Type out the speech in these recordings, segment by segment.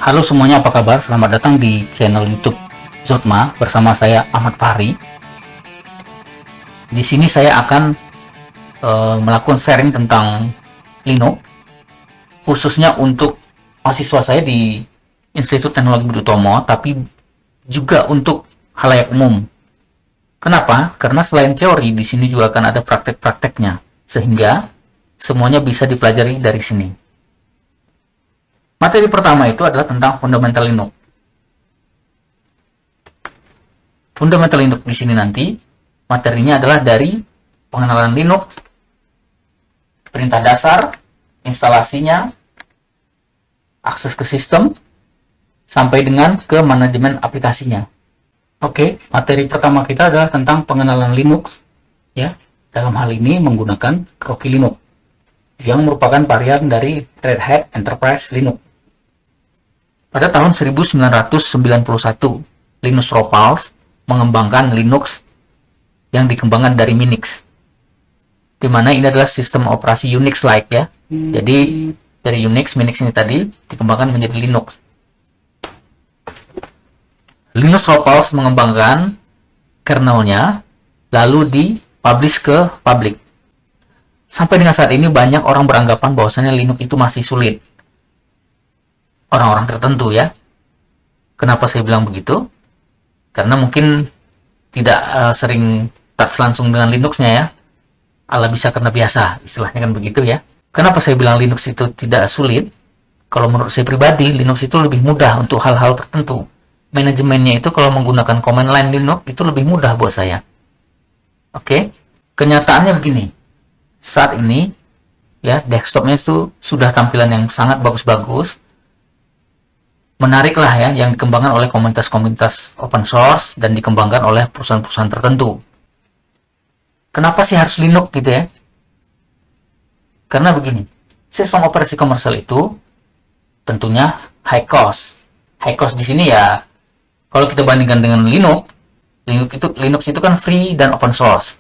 Halo semuanya, apa kabar? Selamat datang di channel YouTube Zotma bersama saya Ahmad Fahri. Di sini saya akan melakukan sharing tentang Linux, khususnya untuk mahasiswa saya di Institut Teknologi Budi Utomo, tapi juga untuk khalayak umum. Kenapa? Karena selain teori, di sini juga akan ada praktek-prakteknya, sehingga semuanya bisa dipelajari dari sini. Materi pertama itu adalah tentang fundamental Linux. Fundamental Linux di sini nanti materinya adalah dari pengenalan Linux, perintah dasar, instalasinya, akses ke sistem, sampai dengan ke manajemen aplikasinya. Oke, materi pertama kita adalah tentang pengenalan Linux, ya. Dalam hal ini menggunakan Rocky Linux, yang merupakan varian dari Red Hat Enterprise Linux. Pada tahun 1991, Linus Torvalds mengembangkan Linux yang dikembangkan dari Minix, di mana ini adalah sistem operasi Unix-like ya. Jadi dari Unix, Minix ini tadi dikembangkan menjadi Linux. Linus Torvalds mengembangkan kernelnya, lalu dipublish ke publik. Sampai dengan saat ini banyak orang beranggapan bahwasanya Linux itu masih sulit. Orang-orang tertentu ya. Kenapa saya bilang begitu? Karena mungkin tidak sering touch langsung dengan Linuxnya ya. Ala bisa karena biasa, istilahnya kan begitu ya. Kenapa saya bilang Linux itu tidak sulit? Kalau menurut saya pribadi, Linux itu lebih mudah untuk hal-hal tertentu. Manajemennya itu kalau menggunakan command line Linux itu lebih mudah buat saya. Oke, kenyataannya begini. Saat ini ya, desktopnya itu sudah tampilan yang sangat bagus-bagus. Menarik lah ya, yang dikembangkan oleh komunitas-komunitas open source dan dikembangkan oleh perusahaan-perusahaan tertentu. Kenapa sih harus Linux gitu ya? Karena begini, sistem operasi komersial itu tentunya high cost. High cost di sini ya, kalau kita bandingkan dengan Linux itu kan free dan open source.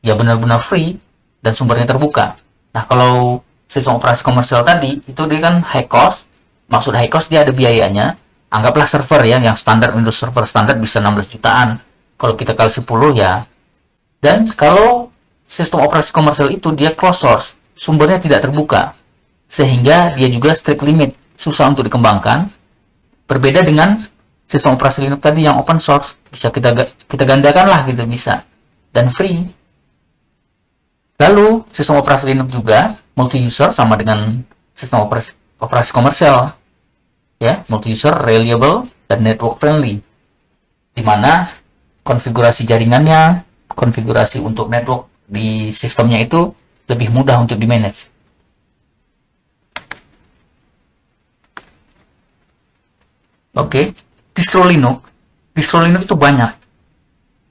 Ya benar-benar free dan sumbernya terbuka. Nah kalau sistem operasi komersial tadi itu dia kan high cost. Maksud high cost, dia ada biayanya. Anggaplah server ya, yang standar Windows Server standar bisa 16 jutaan. Kalau kita kali 10 ya. Dan kalau sistem operasi komersial itu dia closed source, sumbernya tidak terbuka. Sehingga dia juga strict limit, susah untuk dikembangkan. Berbeda dengan sistem operasi Linux tadi yang open source, bisa kita gandakan lah gitu, bisa. Dan free. Lalu sistem operasi Linux juga multi user sama dengan sistem operasi komersial ya, multi user, reliable dan network friendly, di mana konfigurasi jaringannya, konfigurasi untuk network di sistemnya itu lebih mudah untuk di manage. Oke, distro Linux itu banyak.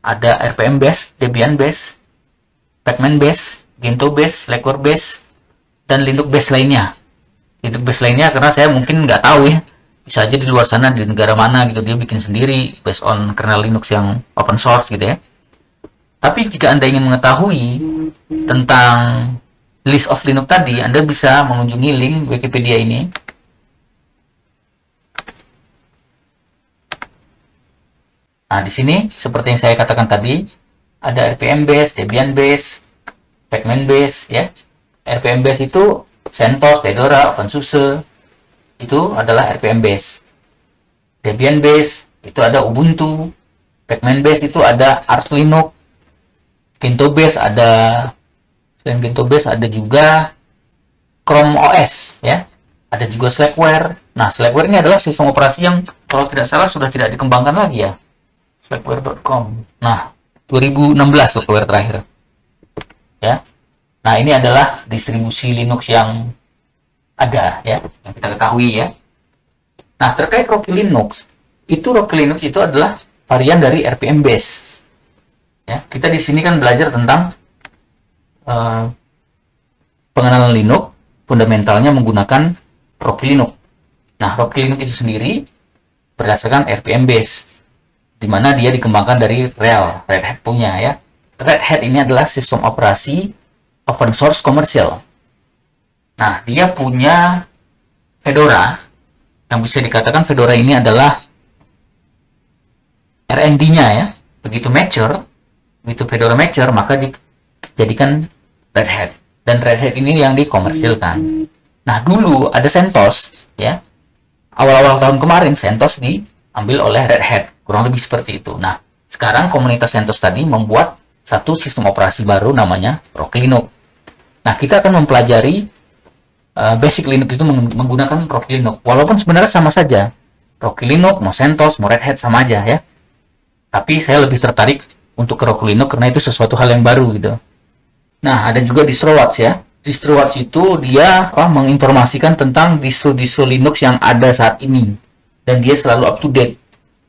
Ada RPM base, Debian base, Pacman base, Gentoo base, Slackware base, dan Linux base lainnya. Linux base lainnya karena saya mungkin nggak tahu ya, bisa aja di luar sana di negara mana gitu dia bikin sendiri based on kernel Linux yang open source gitu ya. Tapi jika Anda ingin mengetahui tentang list of Linux tadi, Anda bisa mengunjungi link Wikipedia ini. Nah di sini seperti yang saya katakan tadi, ada RPM base, Debian base, Pacman base ya. RPM base itu CentOS, Fedora, OpenSUSE, itu adalah RPM base. Debian base itu ada Ubuntu, Pacman base itu ada Arch Linux, Gentoo base ada, selain Gentoo base ada juga Chrome OS ya, ada juga Slackware. Nah Slackware ini adalah sistem operasi yang kalau tidak salah sudah tidak dikembangkan lagi ya, slackware.com. Nah 2016 Slackware terakhir ya. Nah ini adalah distribusi Linux yang ada ya, yang kita ketahui ya. Nah terkait Rocky Linux itu adalah varian dari RPM base ya. Kita di sini kan belajar tentang pengenalan Linux, fundamentalnya menggunakan Rocky Linux. Nah Rocky Linux itu sendiri berdasarkan RPM base, di mana dia dikembangkan dari Red Hat punya ya. Red Hat ini adalah sistem operasi open source komersial. Nah, dia punya Fedora Yang bisa dikatakan Fedora ini adalah RND-nya ya. Begitu Fedora mature, maka dijadikan Red Hat. Dan Red Hat ini yang dikomersilkan. Nah, dulu ada CentOS ya. Awal-awal tahun kemarin CentOS diambil oleh Red Hat. Kurang lebih seperti itu. Nah, sekarang komunitas CentOS tadi membuat satu sistem operasi baru namanya Rocky Linux. Nah, kita akan mempelajari basic Linux itu menggunakan Rocky Linux. Walaupun sebenarnya sama saja. Rocky Linux, mau CentOS, mau Red Hat sama aja ya. Tapi saya lebih tertarik untuk ke Rocky Linux karena itu sesuatu hal yang baru gitu. Nah, ada juga DistroWatch ya. DistroWatch itu dia menginformasikan tentang distro-distro Linux yang ada saat ini. Dan dia selalu up to date.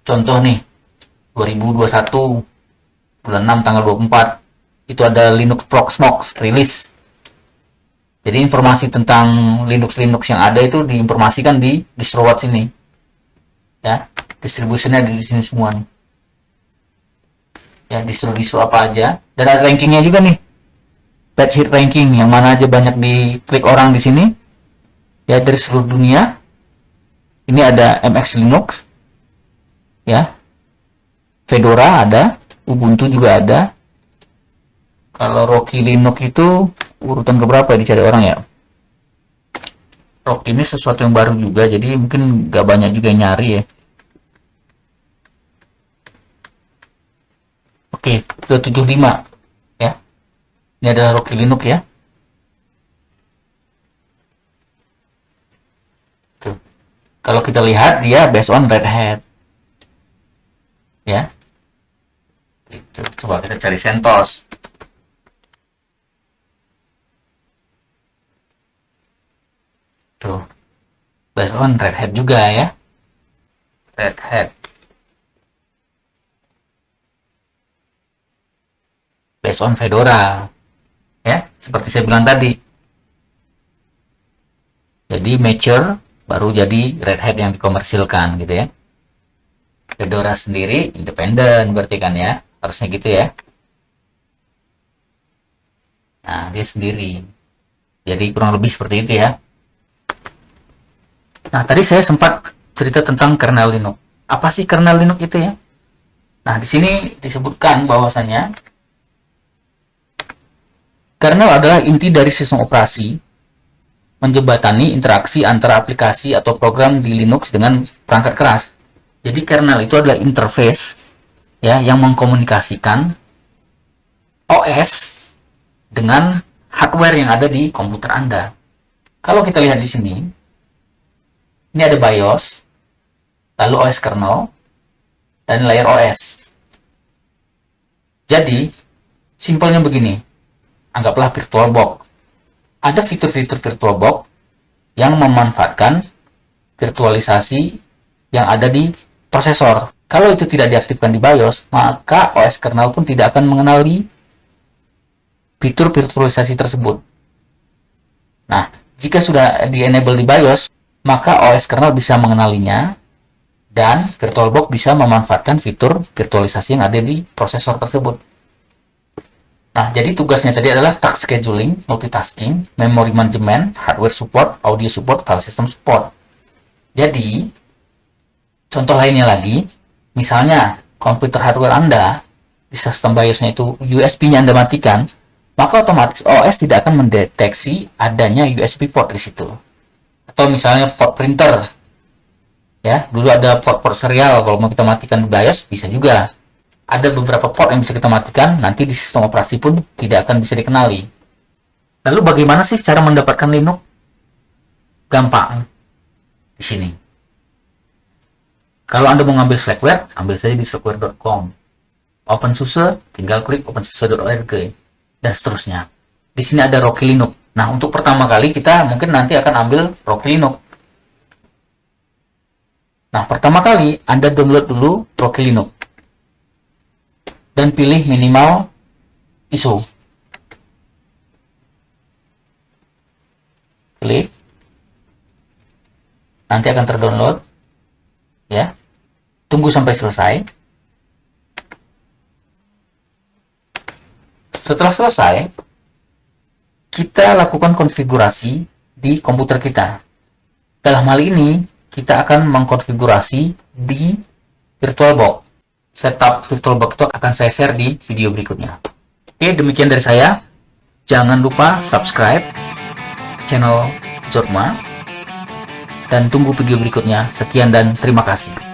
Contoh nih, 2021 bulan 6 tanggal 24 itu ada Linux Proxmox rilis. Jadi informasi tentang Linux yang ada itu diinformasikan di DistroWatch ini. Ya, distribusinya di sini semua nih. Ya, distro apa aja, dan ada rankingnya juga nih, page hit ranking yang mana aja banyak diklik orang di sini ya dari seluruh dunia. Ini ada MX Linux ya, Fedora ada, Ubuntu juga ada. Kalau Rocky Linux itu urutan keberapa ya dicari orang ya. Rocky ini sesuatu yang baru juga, jadi mungkin gak banyak juga yang nyari ya. Oke, 275 ya. Ini ada Rocky Linux ya. Tuh. Kalau kita lihat dia based on Red Hat. Ya. Itu. Coba kita cari CentOS. Tuh. Based on Red Hat juga ya. Red Hat. Based on Fedora ya, seperti saya bilang tadi. Jadi mature baru jadi Red Hat yang dikomersilkan gitu ya. Fedora sendiri independen berarti kan ya, harusnya gitu ya. Nah, dia sendiri, jadi kurang lebih seperti itu ya. Nah, tadi saya sempat cerita tentang kernel Linux. Apa sih kernel Linux itu ya? Nah, di sini disebutkan bahwasannya kernel adalah inti dari sistem operasi, menjembatani interaksi antara aplikasi atau program di Linux dengan perangkat keras. Jadi kernel itu adalah interface ya yang mengkomunikasikan OS dengan hardware yang ada di komputer Anda. Kalau kita lihat di sini, ini ada BIOS, lalu OS kernel, dan layer OS. Jadi, simpelnya begini. Anggaplah VirtualBox. Ada fitur-fitur VirtualBox yang memanfaatkan virtualisasi yang ada di prosesor. Kalau itu tidak diaktifkan di BIOS, maka OS kernel pun tidak akan mengenali fitur virtualisasi tersebut. Nah, jika sudah di-enable di BIOS, maka OS kernel bisa mengenalinya dan VirtualBox bisa memanfaatkan fitur virtualisasi yang ada di prosesor tersebut. Nah, jadi tugasnya tadi adalah task scheduling, multitasking, memory management, hardware support, audio support, file system support. Jadi, contoh lainnya lagi, misalnya komputer hardware Anda di sistem BIOS-nya itu USB-nya Anda matikan, maka otomatis OS tidak akan mendeteksi adanya USB port di situ. Atau misalnya port printer, ya, dulu ada port serial, kalau mau kita matikan di BIOS bisa juga. Ada beberapa port yang bisa kita matikan, nanti di sistem operasi pun tidak akan bisa dikenali. Lalu bagaimana sih cara mendapatkan Linux? Gampang. Di sini. Kalau Anda mau ngambil Slackware, ambil saja di slackware.com. OpenSUSE, tinggal klik opensuse.org dan seterusnya. Di sini ada Rocky Linux. Nah, untuk pertama kali kita mungkin nanti akan ambil Rocky Linux. Nah, pertama kali Anda download dulu Rocky Linux. Dan pilih minimal ISO. Klik. Nanti akan terdownload. Ya. Tunggu sampai selesai. Setelah selesai, kita lakukan konfigurasi di komputer kita. Dalam hal ini, kita akan mengkonfigurasi di VirtualBox. Setup VirtualBox itu akan saya share di video berikutnya. Oke, demikian dari saya. Jangan lupa subscribe channel Zotma dan tunggu video berikutnya. Sekian dan terima kasih.